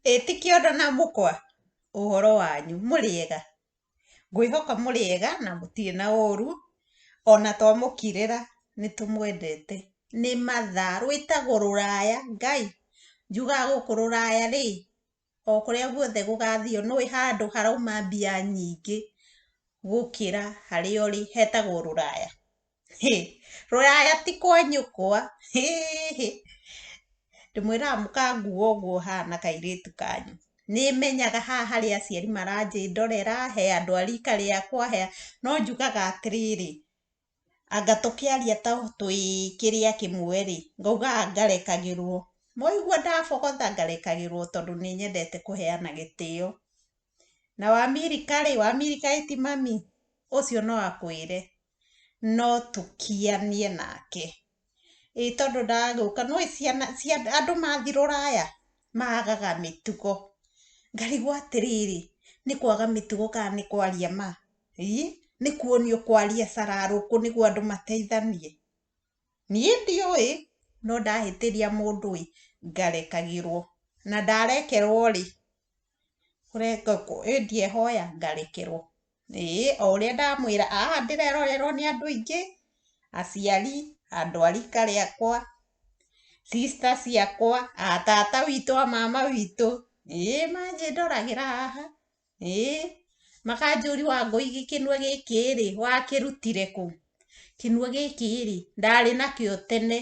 Ĩtikĩona na mũkwa ũhoro wanyu mũrĩega ngwĩhoka mũrĩega na mũtirĩ na ũru ona twamũkirĩra nĩtũmwendete nĩ mathaa rwĩtagwo rũraya Ngai njugaga gũkũ rũraya rĩ o kũrĩa guothe gũgathio nĩ handũ harauma mbia nyingĩ gũkĩra harĩa ũrĩ hetagwo rũraya rũraya ti kwa nyũkwa ndĩmwĩraga mũkanguo ũguo hana kairĩtu kanyu nĩmenyaga haha harĩa aciari maranjĩndorera he andũ a rika rĩakwa no njugaga atĩrĩrĩ anga tũkĩaria ta twĩ kĩrĩa kĩmwe rĩ ngaugaga ngarekagĩrwo mwaigua ndabogotha ngarekagĩrwo tondũ nĩnyendete kũheana gĩtĩo na Wamirika rĩ Wamirika ĩti mami ũcio no akwĩre no tũkianie nake tondũ ndagũka nĩ ciana andũ mathi rũraya magaga mĩtugo ngarigwo atĩrĩrĩ nĩ kwaga mĩtugo kana nĩ kwaria ma nĩ kuonio kwaria cararũkũ nĩguo andũ mateithanie niĩ ndiũĩ no ndahĩtĩria mũndũ ngarekagĩrwo na ndarekerwo rĩ ndiehoya ngarekerwo o ũrĩa ndamwĩra haha ndĩrerorerwo nĩ andũ aingĩ aciari andũ a rika rĩakwa sister ciakwa a tata witũ a mama witũ manjĩndoragĩra haha makanjũria Wangũi kĩnua gĩkĩ rĩ wakĩrutire kũ kĩnua gĩkĩ rĩ ndarĩ nakĩo tene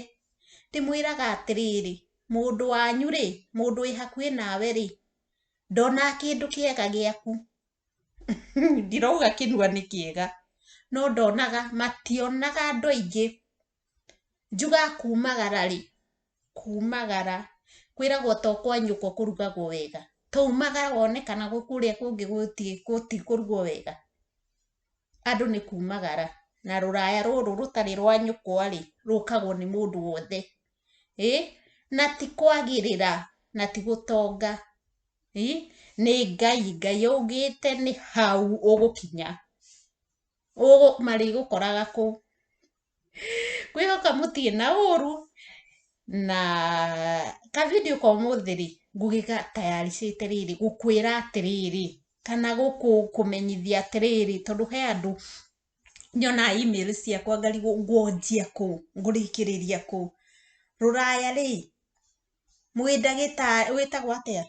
ndĩmwĩraga atĩrĩrĩ mũndũ wanyu rĩ mũndũ wĩ hakuhĩ nawe rĩ ndonaga kĩndũ kĩega gĩaku ndirauga kĩnua nĩ kĩega no ndonaga mationaga andũ aingĩ njugaga kumagara rĩ kumagara kwĩragwo to kwa nyũkwa kũrugagwo wega taumagara wone kana kũrĩa kũngĩ gũtikũrugwo wega andũ nĩ kumagara na rũraya rũrũ rũtarĩ rwa nyũkwa rĩ rũkagwo nĩ mũndũ wothe na ti kwagĩrĩra na ti gũtonga nĩ Ngai augĩte nĩ hau ũgũkinya marĩgũkoraga kũ ngwĩhoka mũtirĩ na ũru na ka video ka ũmũthĩ rĩ ngũgĩgatayaricĩte rĩrĩ gũkwĩra atĩrĩrĩ kana gũkũmenyithia atĩrĩrĩ tondũ he andũ nyonaga email ciakwa ngarigwo ngwanjia kũ ngũrĩkĩrĩria kũ rũraya rĩ mwĩ ndagĩtarĩ wĩtagwo atĩa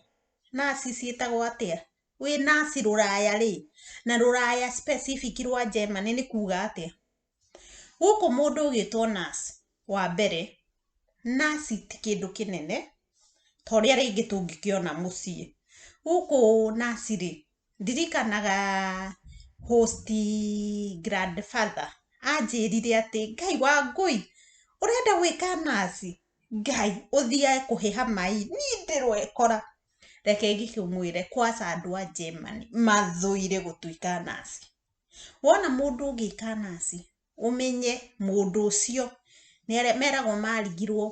nurse ciĩtagwo atĩa wĩ nurse rũraya rĩ na rũraya specific rwa Germany nĩ kuga atĩa gũkũ mũndũ ũgĩtwo nurse wa mbere nurse ti kĩndũ kĩnene ta ũrĩa rĩngĩ tũngĩkĩona mũciĩ gũkũ nurse rĩ ndirikanaga host grandfather anjĩrire atĩ Ngai Wangũi ũrenda gwĩka nurse Ngai ũthiaga kũheha mai niĩ ndĩrwekora reke ngĩkĩmwĩre kwaca andũ a Germany mathũire gũtuĩka nurse wona mũndũ ũgĩka nurse ũmenye mũndũ ũcio meragwo marigirwo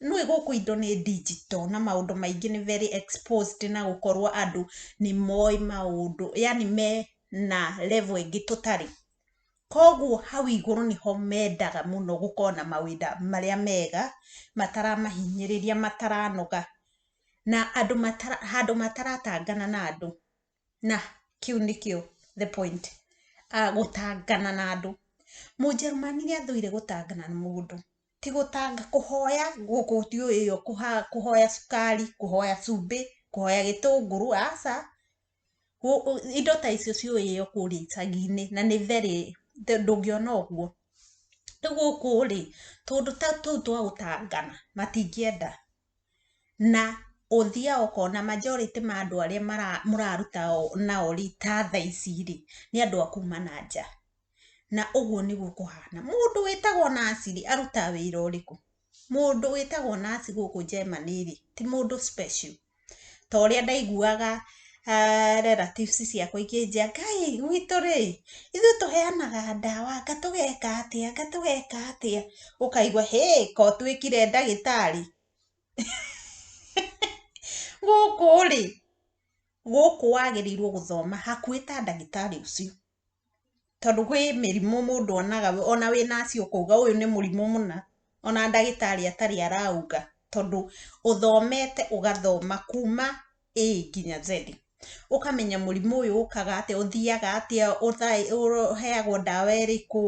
nĩ gũkũ indo nĩ digital na maũndũ maingĩ nĩ very exposed na gũkorwo andũ nĩ moĩ maũndũ yani me na level ĩngĩ tũtarĩ koguo hau igũrũ nĩho mendaga mũno gũkorwo na mawĩra marĩa mega mataramahinyĩrĩria mataranoga na andũ handũ mataratangana na andũ na kĩu nĩkĩo the point gũtangana na andũ mũjerumani nĩathũire gũtangana na mũndũ ti gũtanga kũhoya gũkũ tiũĩ ĩyo kũhoya cukari kũhoya cumbĩ kũhoya gĩtũngũrũ aca indo ta icio ciũĩ ĩyo kũrĩa icagi-inĩ na nĩ very ndũngĩona ũguo rĩu gũkũ rĩ tondũ tũu twa gũtangana matingĩenda na ũthiaga ũkona majority ma andũ arĩa mũraruta nao rĩ ta thaa ici rĩ nĩ andũ a kuma na nja na ũguo nĩguo kũhana mũndũ wĩtagwo nurse rĩ arutaga wĩra ũrĩkũ mũndũ wĩtagwo nurse gũkũ Germany rĩ ti mũndũ special ta ũrĩa ndaiguaga relatives ciakwa ikĩnjia Ngai gwitũ rĩ ithuĩ tũheanaga ndawa anga tũgeka atĩa ũkaigua ko twĩkire ndagĩtarĩ gũkũ rĩ gũkũ wagĩrĩirwo gũthoma hakuhĩ ta ndagĩtarĩ ũcio tondũ kwĩ mĩrimũ mũndũ onaga ona wĩ nurse ũkauga ũyũ nĩ mũrimũ mũna ona ndagĩtarĩ atarĩ arauga tondũ ũthomete ũgathoma kuma A nginya Z ukamenya mũrimũ ũyũ ũkaga atĩa ũthiaga atĩa ũheagwo ndawa ĩrĩkũ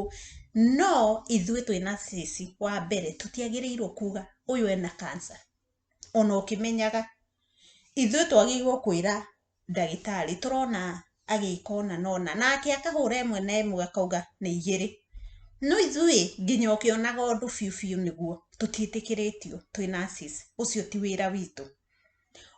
no ithuĩ twĩ nurses wa mbere tũtiagĩrĩirwo kuga ũyũ ena cancer ona ũkĩmenyaga ithuĩ twagĩrĩirwo kwĩra ndagĩtarĩ tũrona agĩka ũna na ũna nake akahũra ĩmwe na ĩmwe akauga nĩ igĩrĩ no ithuĩ nginya ũkĩonaga ũndũ biũ biũ nĩguo tũtiĩtĩkĩrĩtio twĩ nurses ũcio ti wĩra witũ.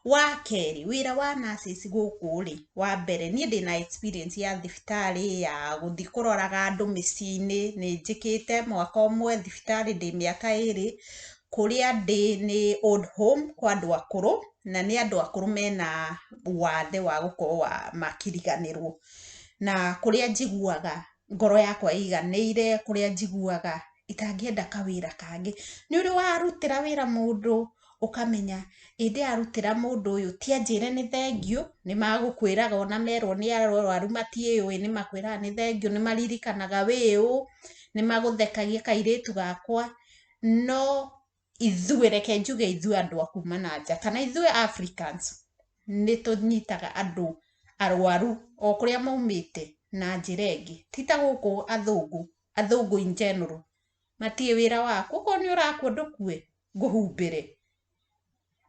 Wa kerĩ wĩra wa nurses gũkũ rĩ wa mbere niĩ ndĩna experience ya thibitarĩ ya gũthiĩ kũroraga andũ mĩciĩ-inĩ nĩ njĩkĩte mwaka ũmwe thibitarĩ ndĩ mĩaka 2 kũrĩa ndĩ nĩ old home kwa andũ akũrũ na nĩ andũ akũrũ mena wathe wa gũkorwo makiriganĩrwo na kũrĩa njiguaga ngoro yakwa ĩiganĩire kũrĩa njiguaga itangĩenda kawĩra kangĩ nĩ ũrĩ warutĩra wĩra mũndũ ukamenya ĩndĩ arutĩra mũndũ ũyũ ti anjĩre nĩ thengio nĩ magũkwĩraga ona merwo nĩ arwaru matiĩũĩ nĩ makwĩraga nĩ thengio nĩ maririkanaga wĩũ nĩ magũthekagia kairĩtu gakwa no ithuĩ reke njuge ithuĩ andũ a kuma na nja kana ithuĩ Africans nĩ tũnyitaga andũ arwaru o kũrĩa maumĩte na njĩra ĩngĩ ti ta gũkũ athũngũ in general matiĩ wĩra waku okorwo nĩ ũrakua ndũkue ngũhumbĩre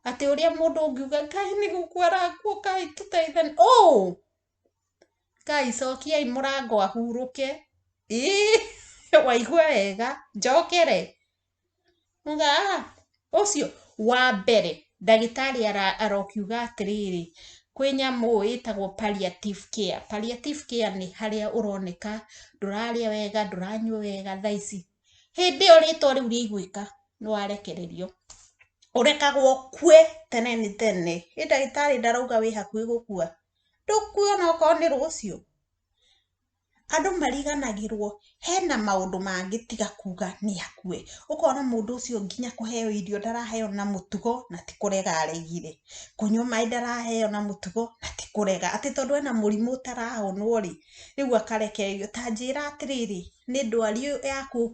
atĩ ũrĩa mũndũ ũngiuga Ngai nĩ gũkua arakua Ngai tũteithanie Ngai cokiai mũrango ahurũke waigua wega njokere ũcio wa mbere ndagĩtarĩ arokiuga atĩrĩrĩ kwĩ nyamũ ĩtagwo palliative care. Palliative care nĩ harĩa ũroneka ndũrarĩa wega ndũranyua wega thaa ici hĩndĩ ĩyo rĩtwa rĩu rĩaiguĩka nĩ warekererio ũrekagwo kue tene nĩ tene ndagĩtarĩ ndarauga wĩ hakuhĩ gũkua ndũkue ona okorwo nĩ rũciũ andũ mariganagĩrwo hena maũndũ mangĩ tiga kuga nĩ akue ũkona mũndũ ũcio nginya kũheo irio ndaraheo na mũtugo na ti kũrega aregire kũnyua maĩ ndaraheo na mũtugo na ti kũrega atĩ tondũ ena mũrimũ ũtarahonwo rĩ rĩu akarekererio ta njĩra atĩrĩrĩ nĩ ndwari yaku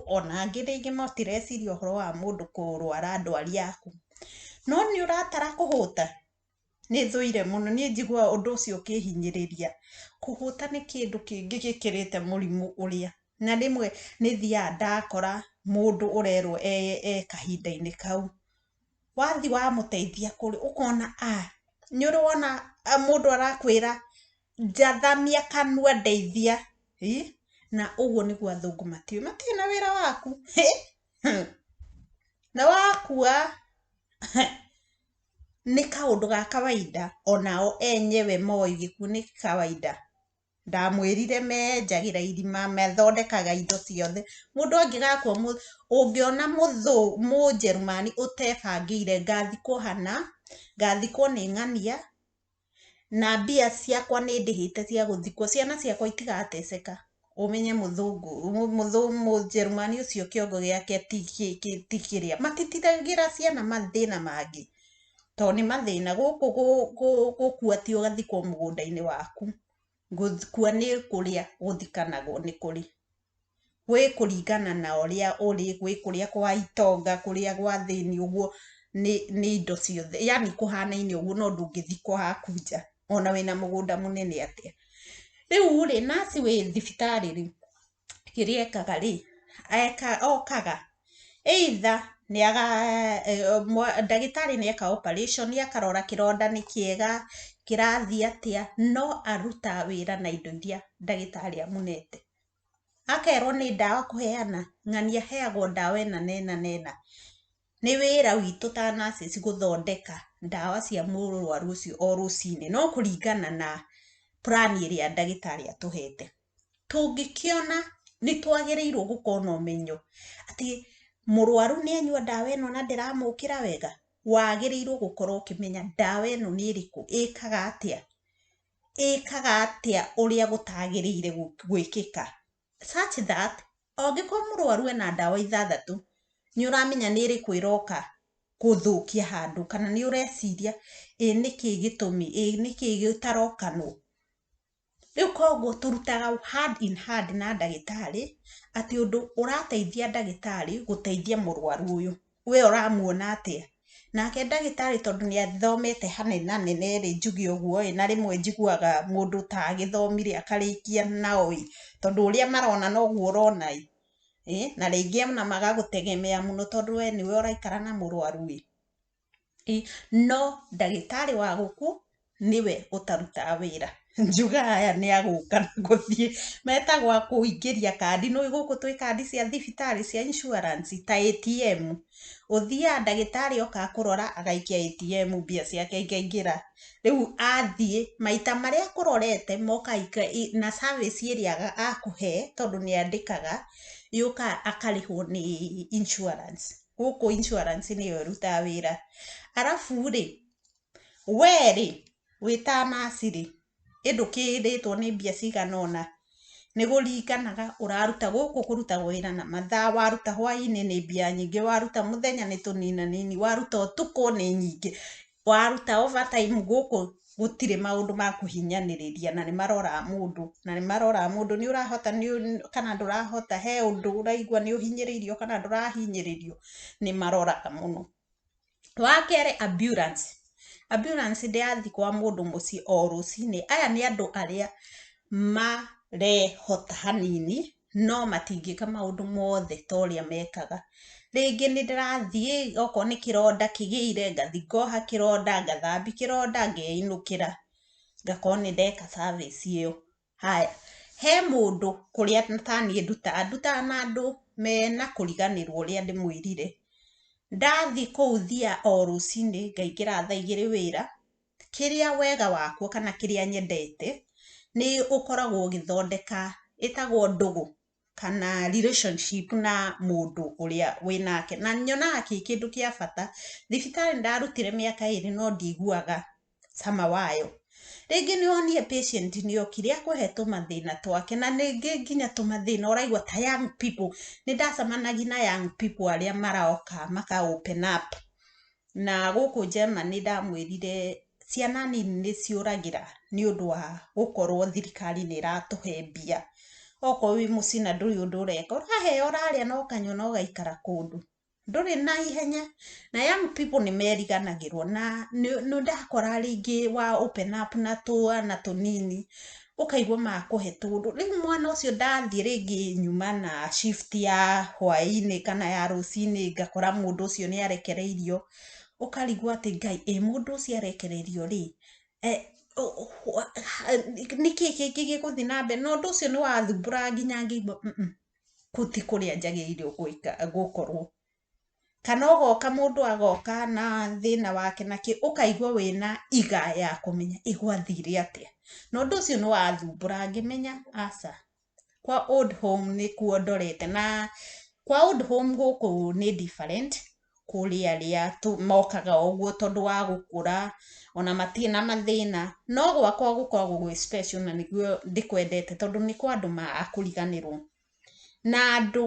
ona angĩ rĩngĩ matireciria ũhoro wa mũndũ kũrwara ndwari yaku no nĩ ũratara kũhũta nĩ thũire mũno niĩ njiguaga ũndũ ũcio ũkĩhinyĩrĩria kũhũta nĩ kĩndũ kĩngĩ gĩkĩrĩte mũrimũ ũrĩa na rĩmwe nĩ thiaga ndakora mũndũ ũrerwo kahinda-inĩ kau wathi wamũteithia kũrĩ ũkona nĩ ũrĩ wona mũndũ arakwĩra njathamia kanua ndeithia na ũguo nĩguo athũngũ matiĩ na wĩra waku na wakua nĩ kaũndũ ga kawaida onao enyewe moĩ gĩkuũ nĩ kawaida ndamwĩrire menjagĩra irima mathondekaga indo ciothe mũndũ angĩgakua ũngĩona mũnjerumani ũtebangĩire ngathikwo hana ngathikwo nĩ ng'ania na mbia ciakwa nĩ ndĩhĩte cia gũthikwo ciana ciakwa itigateceka ũmenye mũnjerumani ũcio kĩongo gĩake ti kĩrĩa matitithagĩra ciana mathĩna mangĩ to nĩ mathĩna gũkua ti ũgathikwo mũgũnda-inĩ waku gũkua nĩ kũrĩa gũthikanagwo nĩ kũrĩ gwĩ kũringana na ũrĩa ũrĩ gwĩ kũrĩa kwa itonga kũrĩa gwa thĩni ũguo nĩ indo ciothe yani kũhanaine ũguo no ndũngĩthikwo haku nja ona wĩna mũgũnda mũnene atĩa rĩu rĩ nasi wĩ thibitarĩ rĩ kĩrĩa ekaga rĩ okaga either ndagĩtarĩ nĩ eka operation akarora kĩronda nĩ kĩega kĩrathiĩ atĩa no aruta wĩra na indo iria ndagĩtarĩ amunete akerwo nĩ ndawa kũheana ng'ania heagwo ndawa ĩna na ĩna nĩ wĩra witũ ta nurses gũthondeka ndawa cia mũrwaru ũcio o rũcinĩ no kũringana na plan ĩrĩa ndagĩtarĩ atũhete tũngĩkĩona nĩ twagĩrĩirwo gũkorwo na ũmenyo atĩ mũrwaru nĩ anyua ndawa ĩno na ndĩramũkĩra wega wagĩrĩirwo gũkorwo ũkĩmenya ndawa ĩno nĩ ĩrĩkũ ĩkaga atĩa ũrĩa gũtagĩrĩire gwĩkĩka such that angĩkorwo mũrwaru ena ndawa 6 nĩ ũramenya nĩ ĩrĩkũ ĩroka gũthũkia handũ kana nĩ ũreciria nĩkĩ gĩtũmi nĩkĩ gĩtarokanwo rĩu koguo tũrutaga hand in hand na ndagĩtarĩ atĩ ũndũ ũrateithia ndagĩtarĩ gũteithia mũrwaru ũyũ we ũramuona atĩa nake ndagĩtarĩ tondũ nĩ athomete hanene rĩ njuge ũguo na rĩmwe njiguaga mũndũ ta agĩthomire akarĩkia nao tondũ ũrĩa marona noguo ũrona na rĩngĩ ona magagũtegemea mũno tondũ we nĩwe ũraikara na mũrwaru no ndagĩtarĩ wa gũkũ niwe ũtarutaga wĩra njuga aya nĩ agũka gũthiĩ metagwo kũingĩria kandi no gũkũ twĩ kandi cia thibitarĩ cia insurance ta ATM ũthiaga ndagĩtarĩ oka kũrora agaikia ATM mbia ciake ikaingĩra rĩu athiĩ maita marĩa akũrorete moka na service ĩrĩa akũhe tondũ nĩ andĩkaga yoka akarĩhwo nĩ insurance gũkũ insurance nĩyo ĩrutaga wĩra arabu rĩ we rĩ wĩta nurse rĩ ndũkĩrĩtwo nĩ mbia cigana ũna nĩ kũringanaga ũraruta gũkũ kũrutagwo wĩra na mathaa waruta hwaĩ-inĩ nĩ mbia nyingĩ waruta mũthenya nĩ tũninanini waruta ũtukũ nĩ nyingĩ waruta overtime gũkũ gũtirĩ maũndũ ma kũhinyanĩrĩria na nĩ maroraga mũndũ nĩ ũrahota kana ndũrahota he ũndũ ũraigua nĩ ũhinyĩrĩirio kana ndũrahinyĩrĩrio nĩ maroraga mũno wa kerĩ ambulance ndĩrathiĩ kwa mũndũ mũciĩ o rũcinĩ aya nĩ andũ arĩa marehota hanini no matingĩka maũndũ mothe ta ũrĩa mekaga rĩngĩ nĩ ndĩrathiĩ okorwo nĩ kĩronda kĩgĩire ngathi ngoha kĩronda ngathambia kĩronda ngeinũkĩra ngakorwo nĩ ndeka service ĩyo haya he mũndũ kũrĩa taniĩ ndutaga na andũ mena kũriganĩrwo ũrĩa ndĩmwĩrire ndathi kũu thia o rũcinĩ ngaingĩra thaa 2 wĩra kĩrĩa wega wakwo kana kĩrĩa nyendete nĩ ũkoragwo ũgĩthondeka ĩtagwo ndũgũ kana relationship na mũndũ ũrĩa wĩnake na nyonaga kĩndũ kĩa bata thibitarĩ ndarutire mĩaka 2 no ndiguaga cama wayo rĩngĩ nĩwonie patient nĩokire akũhe tũmathĩna twake na rĩngĩ nginya tũmathĩna ũraigua ta young people nĩ ndacemanagia na young people arĩa maroka maka open up na gũkũ Germany ndamwĩrire ciana nini nĩ ciũragĩra nĩ ũndũ wa gũkorwo thirikari nĩ ĩratũhe mbia okorwo wĩ mũciĩ na ndũrĩ ũndũ ũreka ũraheo ũrarĩa no kanyona ũgaikara kũndũ ndũrĩ na ihenya na young people nĩ meriganagĩrwo na nĩ ndakora rĩngĩ wa open up na twana tũnini ũkaigua makũhe tũndũ rĩu mwana ũcio ndathiĩ rĩngĩ nyuma na shift ya hwaĩ-inĩ kana ya rũcinĩ ngakora mũndũ ũcio nĩ arekereirio ũkarigwo atĩ Ngai mũndũ ũcio arekereirio rĩ nĩkĩ kĩngĩ gĩgũthiĩ na mbere no ũndũ ũcio nĩ wathumbũra nginya ngĩigua kũu ti kũrĩa njagĩrĩirwo gũkorwo kana ũgoka mũndũ agoka na thĩna wake nakĩ ũkaigua wĩna iga ya kũmenya gwathire atĩa na ũndũ ũcio nĩ wathumbũra ngĩmenya aca kwa old home nĩ kuo ndorete na kwa old home gũkũ nĩ different kũrĩa arĩa mokaga ũguo tondũ wa gũkũra ona matirĩ na mathĩna no gwakwa gũkoragwo gwĩ special na nĩguo ndĩkwendete tondũ nĩ kwa andũ makũriganĩrwo na andũ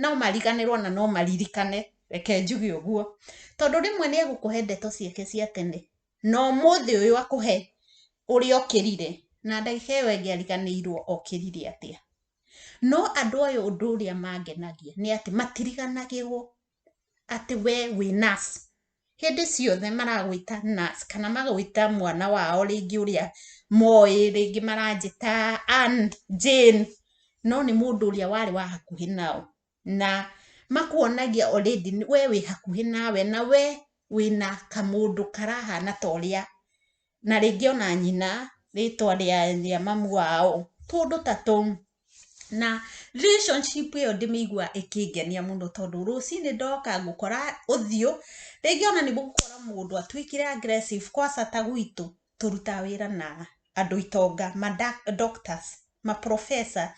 no mariganĩrwo na no maririkane reke njuge ũguo tondũ rĩmwe nĩ egũkũhe ndeto ciake cia tene no mũthĩ ũyũ akũhe ũrĩa okĩrire na ndagĩka ĩyo ĩngĩ ariganĩirwo okĩrire atĩa no andũ aya ũndũ ũrĩa mangenagia nĩ atĩ matiriganagĩrwo atĩ we wĩ nurse hĩndĩ ciothe maragwĩta nurse kana magwĩta mwana wao rĩngĩ ũrĩa moĩ rĩngĩ maranjĩta Ann Jane no nĩ mũndũ ũrĩa warĩ wa hakuhĩ nao na makuonagia already we wĩ hakuhĩ nawe na we wĩna kamũndũ karahana ta ũrĩa na rĩngĩ ona nyina rĩtwa rĩa mamu wao tũndũ ta tũu na relationship ĩyo ndĩmĩigua ĩkĩngenia mũno tondũ rũcinĩ ndoka ngũkora ũthiũ rĩngĩ ona nĩ mũgũkora mũndũ atuĩkire aggressive kwaca ta gwitũ tũruta wĩra na andũ itonga doctors professor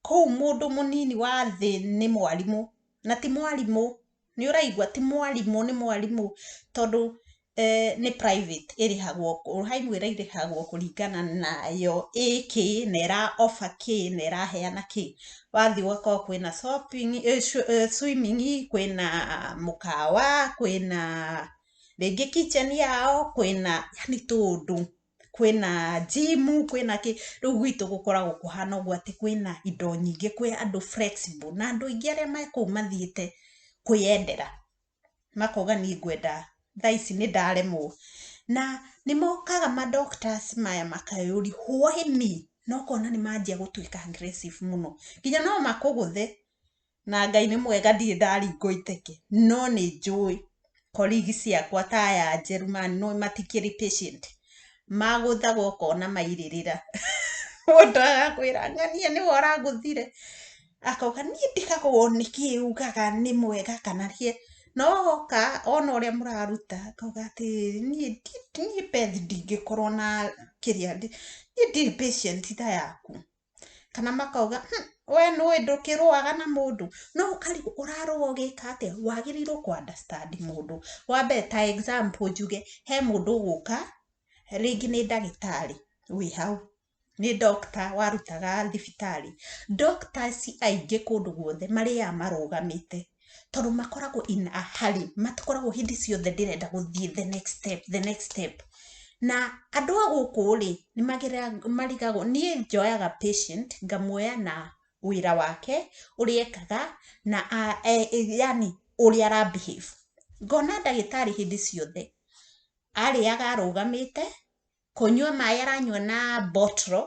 kũu mũndũ mũnini wa thĩ nĩ mwarimũ na ti mwarimũ nĩ ũraigua ti mwarimũ nĩ mwarimũ tondũ nĩ private ĩrĩhagwo haimwĩra irĩhagwo kũringana nayo ĩkĩ na ĩra offer kĩ na ĩraheana kĩ wathiĩ ũgakorwo kwĩna shopping swimming kwĩna mũkawa kwĩna rĩngĩ kitchen yao kwĩna yani tũndũ kwĩna gym kwĩna kĩ rĩu gwitũ gũkoragwo kũhana ũguo atĩ kwĩna indo nyingĩ kwĩ andũ flexible na andũ aingĩ arĩa me kũu mathiĩte kwĩyendera makoga ni ngwenda thaa ici nĩ ndaremwo na nĩ mokaga ma doctors maya makayũri why me no kona nĩ manjia gũtuĩka aggressive mũno nginya no makũgũthe na Ngai nĩ mwega ndirĩ ndaringwo iteke no nĩ njũĩ colleagues ciakwa ta aya Jerumani no matikĩrĩ patient magũthagwo kona mairĩrĩra mũndũ agakwĩra ng'ania nĩ ũragũthire akauga niĩ ndigagwo nĩ kĩugaga nĩ mwega kana kie no oka ona ũrĩa mũraruta akauga atĩ niĩ Beth ndingĩkorwo na kĩrĩa niĩ ndirĩ patient ta yaku kana makauga we nũĩ ndũkĩrũaga na mũndũ no ũkarigwo ũrarũa ũgĩka atĩa wagĩrĩirwo kũ understand mũndũ wambe ta example njuge he mũndũ ũgũka rĩngĩ nĩ ndagĩtarĩ wĩ hau nĩ doctor warutaga thibitarĩ doctors aingĩ kũndũ guothe marĩa marũgamĩte tondũ makoragwo in a hurry matakoragwo hindi ciothe ndĩrenda gũthiĩ the next step na andũ a gũkũ rĩ nĩ marigagwo niĩ njoyaga patient ngamuoya na wĩra wake ũrĩa ekaga na yani ũrĩa ara behave ngona ndagĩtarĩ hindi ciothe arĩaga arũgamĩte kũnyua maĩ aranyua na bottle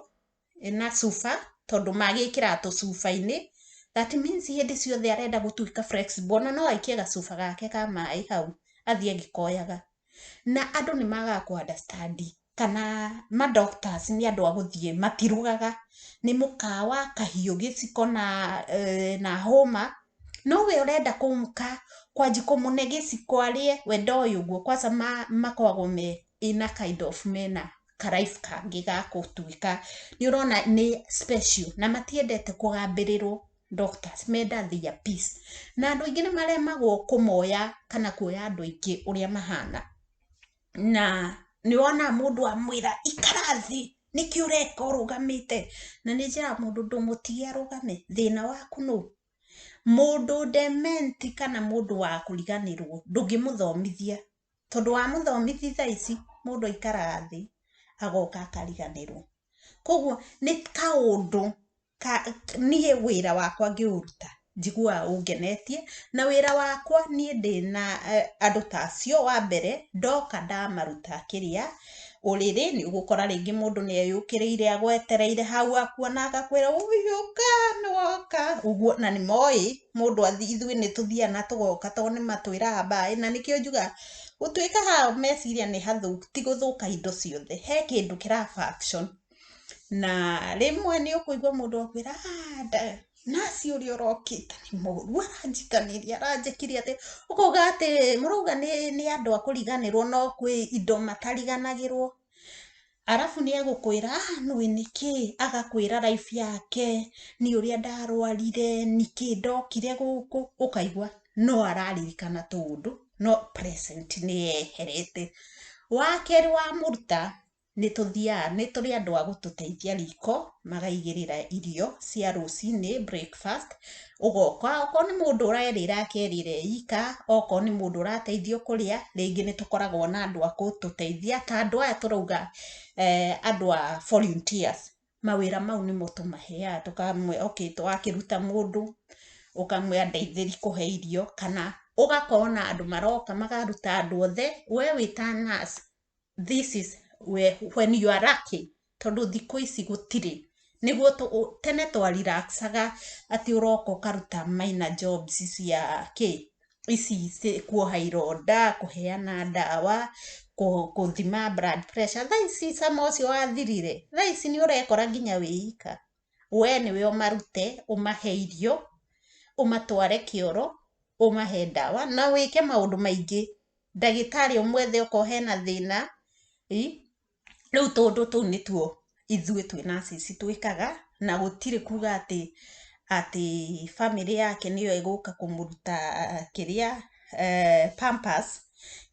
na cuba tondũ magĩkĩra tũcuba-inĩ that means hindi ciothe arenda gũtuĩka flexible na no aikie gacuba gake ka maĩ hau athiĩ agĩkoyaga na andũ nĩ magaga kũ understand kana ma doctors nĩ andũ a gũthiĩ matirugaga nĩ mũkawa kahiũ gĩciko na hũma no we ũrenda kwanji kũmũne gĩciko arĩe we ndoĩ ũguo kwanza makoragwo me ina kind of mena karaifu kangĩ ga gũtuĩka nĩ ũrona nĩ special na matiendete kũgambĩrĩrwo doctors menda their peace na andũ aingĩ nĩ maremagwo kũmoya kana kuoya andũ aingĩ ũrĩa mahana na nĩ wona mũndũ amwĩra ikara thĩ nĩkĩ ũreka ũrũgamĩte na nĩ njĩra mũndũ ndũmũtige arũgame thĩna waku nũ mũndũ dement kana mũndũ wa kũriganĩrwo ndũngĩmũthomithia tondũ wa mũthomithia thaa ici mũndũ aikara thĩ agoka akariganĩrwo koguo nĩ kaũndũ niĩ wĩra wakwa ngĩũruta njiguaga ũngenetie na wĩra wakwa niĩ ndĩna andũ tacio wa mbere ndoka ndamaruta kĩrĩa ũrĩrĩ nĩ ũgũkora rĩngĩ mũndũ nĩ eyũkĩrĩire agwetereire hau akuona agakwĩra ũyũka nĩwoka ũguo na nĩ moĩ mũndũ ithuĩ nĩ tũthiaga na tũgoka tondũ nĩ matwĩraga bye na nĩkĩo njuga gũtuĩka hao meciria nĩ hathũku ti gũthũka indo ciothe he kĩndũ kĩra function na rĩmwe nĩ ũkũigua mũndũ akwĩra naci ũrĩa ũrokĩte nĩ mũru aranjikanĩria aranjĩkire atĩ ũkauga atĩ mũrauga nĩ andũ a kũriganĩrwo no kwĩ indo matariganagĩrwo arabu nĩ egũkwĩra nũĩ nĩkĩ agakwĩra life yake nĩ ũrĩa ndarwarire nĩkĩ ndokire gũkũ ũkaigua no araririkana tũũndũ no present nĩ eherete wakerĩ wa mũruta nĩ tũthiaga nĩ tũrĩ andũ a gũtũteithia riko magaigĩrĩra irio cia rũcinĩ breakfast ũgoka okorwo nĩ mũndũ ũrerĩra akerĩra ika okorwo nĩ mũndũ ũrateithio kũrĩa rĩngĩ nĩ tũkoragwo na andũ a gũtũteithia ta andũ aya tũrauga andũ a volunteers mawĩra mau nĩmo tũmaheaga tũkamwe okay twakĩruta mũndũ ũkamwe andeithĩri kũhe irio kana ũgakorwo na andũ maroka magaruta andũ othe we wĩta nurse this is when you are lucky tondu thikũ ici gũtirĩ nĩguo tene twarelaxaga atĩ ũroka ũkaruta minor jobs cia ici kuoha ironda kũheana ndawa gũthima blood pressure thaa ici sama ũcio wathirire thaa ici nĩ ũrekora nginya wĩika we nĩwe ũmarute ũmahe irio ũmatware kĩoro ũmahe ndawa na wĩke maũndũ maingĩ ndagĩtarĩ ũmwethe okorwo hena thĩna rĩu tũndũ tũu nĩtuo ithuĩ twĩ nurses twĩkaga na gũtirĩ kuga atĩ family yake nĩyo ĩgũka kũmũruta kĩrĩa pampers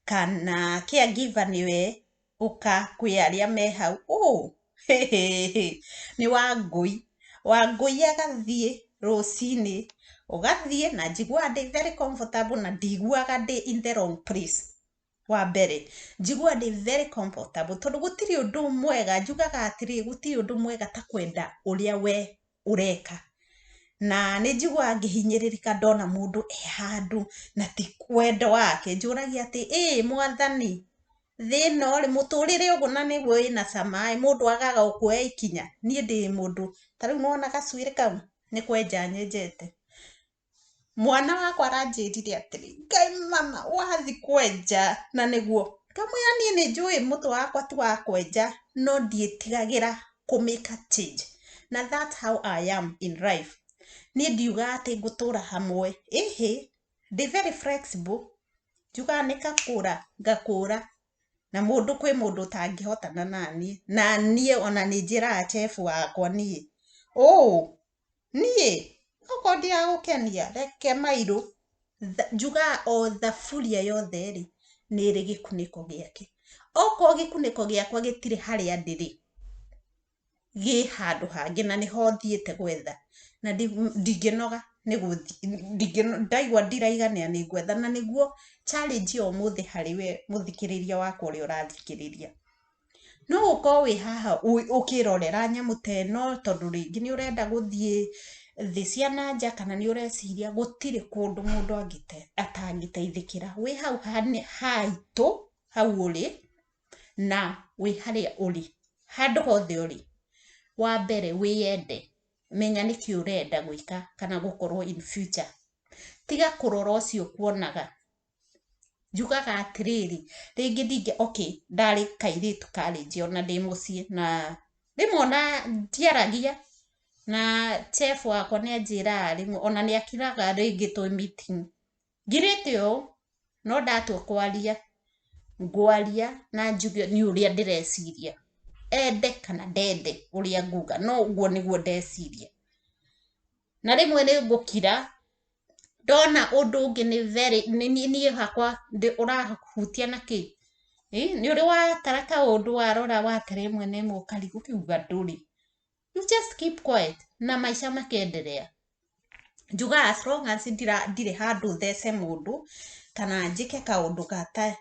kana caregiver nĩwe ũka kwĩ arĩa me hau nĩ Wangũi agathiĩ rũcinĩ ũgathiĩ na njiguaga ndĩ very comfortable na ndiguaga ndĩ in the wrong place wa mbere njiguaga ndĩ very comfortable tondũ gũtirĩ ũndũ mwega njugaga atĩrĩ gũtirĩ ũndũ mwega ta kwenda ũrĩa we ũreka na nĩ njiguaga ngĩhinyĩrĩrĩka ndona mũndũ handu na ti wendo wake njũragia atĩ mwathani thĩno rĩ mũtũrĩre ũguo na nĩguo wĩna cama mũndũ agaga kuoya ikinya niĩ ndĩ mũndũ ta rĩu nĩwona gacuĩrĩ kau nĩ kwenja nyenjete mwana wakwa aranjĩrire atĩrĩ Ngai mama wathi kwenja na nĩguo kamwĩra niĩ nĩ njũĩ mũtwe wakwa ti wa kwenja no ndiĩtigagĩra make a change na that's how I am in life niĩ ndiuga atĩ ngũtũra hamwe ndi very flexible njugaga nĩkakũra ngakũra na mũndũ kwĩ mũndũ ũtangĩhotana na niĩ ona nĩ njĩraga chef wakwa niĩ okorwo ndiragũkenia reke mairũ njugaga o thaburia yothe rĩ nĩ ĩrĩ gĩkunĩko gĩake okorwo gĩkunĩko gĩakwa gĩtirĩ harĩa ndĩrĩ gĩ handũ hangĩ na nĩho thiĩte gwetha na ndingĩnoga ndaigua ndiraiganĩra nĩ gwetha na nĩguo challenge ya ũmũthĩ harĩ we mũthikĩrĩria wakwa ũrĩa ũrathikĩrĩria no ũkorwo wĩ haha ũkĩrorera nyamũ ta ĩno tondũ rĩngĩ nĩ ũrenda gũthiĩ thĩ cia nanja kana nĩ ũreciria gũtirĩ kũndũ mũndũ atangĩteithĩkĩra wĩ hau haitũ hau ũrĩ na wĩ harĩa ũrĩ handũ hothe ũrĩ wa mbere wĩyende menya nĩkĩ ũrenda gwĩka kana gũkorwo in future tiga kũrora ũcio kuonaga njugaga atĩrĩrĩ rĩngĩ ndarĩ kairĩtu karĩnji ona ndĩ mũciĩ na rĩmwe ona ndiaragia na chef wakwa nĩ anjĩraga rĩmwe ona nĩ akiraga rĩngĩ twĩ meeting ngirĩte ũũ no ndatua ngwaria na njuge nĩ ũrĩa ndĩreciria ende kana ndende ũrĩa nguga no ũguo nĩguo ndeciria na rĩmwe nĩ ngũkira ndona ũndũ ũngĩ nĩ niĩ hakwa ũrahutia na kĩ nĩ ũrĩ watara kaũndũ warora watere ĩmwe na ĩmwe ũkarigwo ũkiuga ndũrĩ you just keep quiet na maica makendelea njuga as long as ndirĩ handũ thece mũndũ kana njĩke kaũndũ gata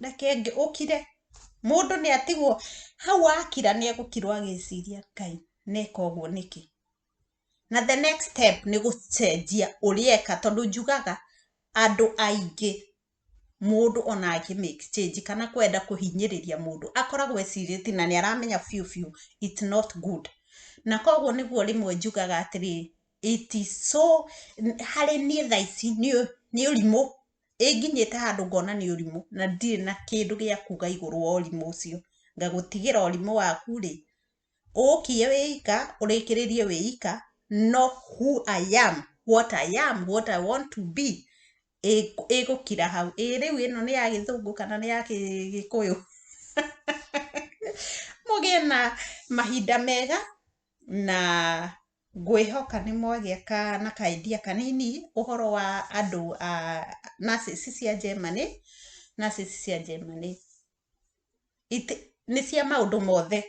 reke ũkire mũndũ nĩ atigwo hau akira nĩ egũkirwo agĩciria Ngai neka ũguo nĩkĩ na the next step nĩ gũcenjia ũrĩeka tondũ njugaga andũ aingĩ mũndũ ona make change kana kwenda kũhinyĩrĩria mũndũ akoragwo ecirĩtie na nĩ aramenya biũ it's not good na koguo nĩguo rĩmwe njugaga atĩrĩ it is so harĩ niĩ thaa ici nĩ ũrimũ nginyĩte handũ ngona nĩ ũrimũ na ndirĩ na kĩndũ gĩa kuga igũrũ wa ũrimũ ũcio ngagũtigĩra ũrimũ waku rĩ ũkie wĩika ũrĩkĩrĩrie wĩika no who I am what I want to be ĩgũkira hau rĩu ĩno nĩ ya gĩthũngũ kana nĩ ya gĩkũyũ mũgĩe na mahinda mega na ngwĩhoka nĩ mwagĩa na kaidea kanini ũhoro wa andũ nurses cia Germany nĩ cia maũndũ mothe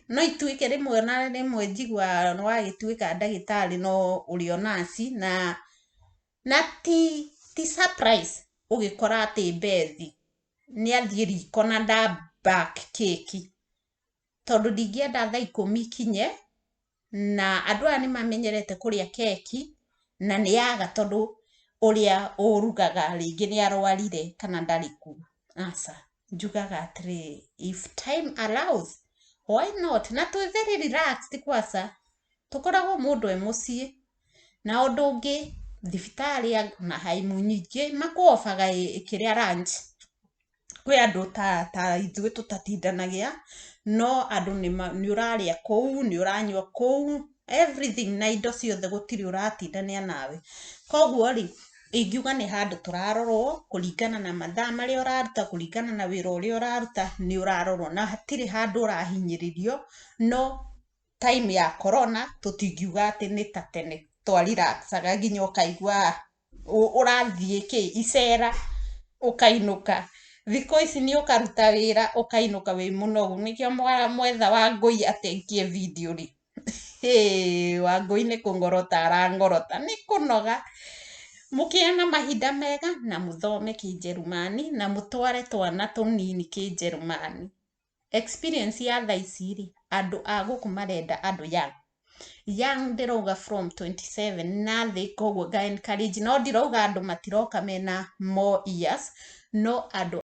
no ituĩke rĩmwe na rĩmwe njigua no wagĩtuĩka ndagĩtarĩ no ũrĩo nurse na ti surprise ũgĩkora atĩ Bethi nĩ athiĩ riko na bake keki tondũ ndingĩenda thaa 10 ikinye na andũ aya nĩ mamenyerete kũrĩa keki na nĩ yaga tondũ ũrĩa ũrugaga rĩngĩ nĩ arwarire kana ndarĩ kuo aca njugaga atĩrĩ if time allows why not na twĩ very relaxed kwanza tũkoragwo mũndũ mũciĩ na ũndũ ũngĩ thibitarĩ na haimu nyingĩ makuobaga kĩrĩa lunch kwĩ andũ ta ithuĩ tũtatindanagia no andũ nĩ ũrarĩa kũu nĩ ũranyua kũu everything na indo ciothe gũtirĩ ũratindania nawe koguo rĩ ingiuga nĩ handũ tũrarorwo kũringana na mathaa marĩa ũraruta kũringana na wĩra ũrĩa ũraruta nĩ ũrarorwo na hatirĩ handũ ũrahinyĩrĩrio no time ya corona tũtingiuga atĩ nĩ ta tene twarelaxaga nginya ũkaigua ũrathiĩ icera ũkainũka thikũ ici nĩ ũkaruta wĩra ũkainũka wĩ mũnogu nĩkĩo mwetha Wangũi atengie video rĩ Wangũi nĩ kũngorota arangorota nĩ kũnoga mũkĩe na mahinda mega na mũthome kĩnjerumani na mũtware twana tũnini kĩnjerumani experience ya thaa ici rĩ andũ a gũkũ marenda andũ young young ndirauga from 27 nathi koguo ga encourage no ndirauga andu matiroka mena more years no andu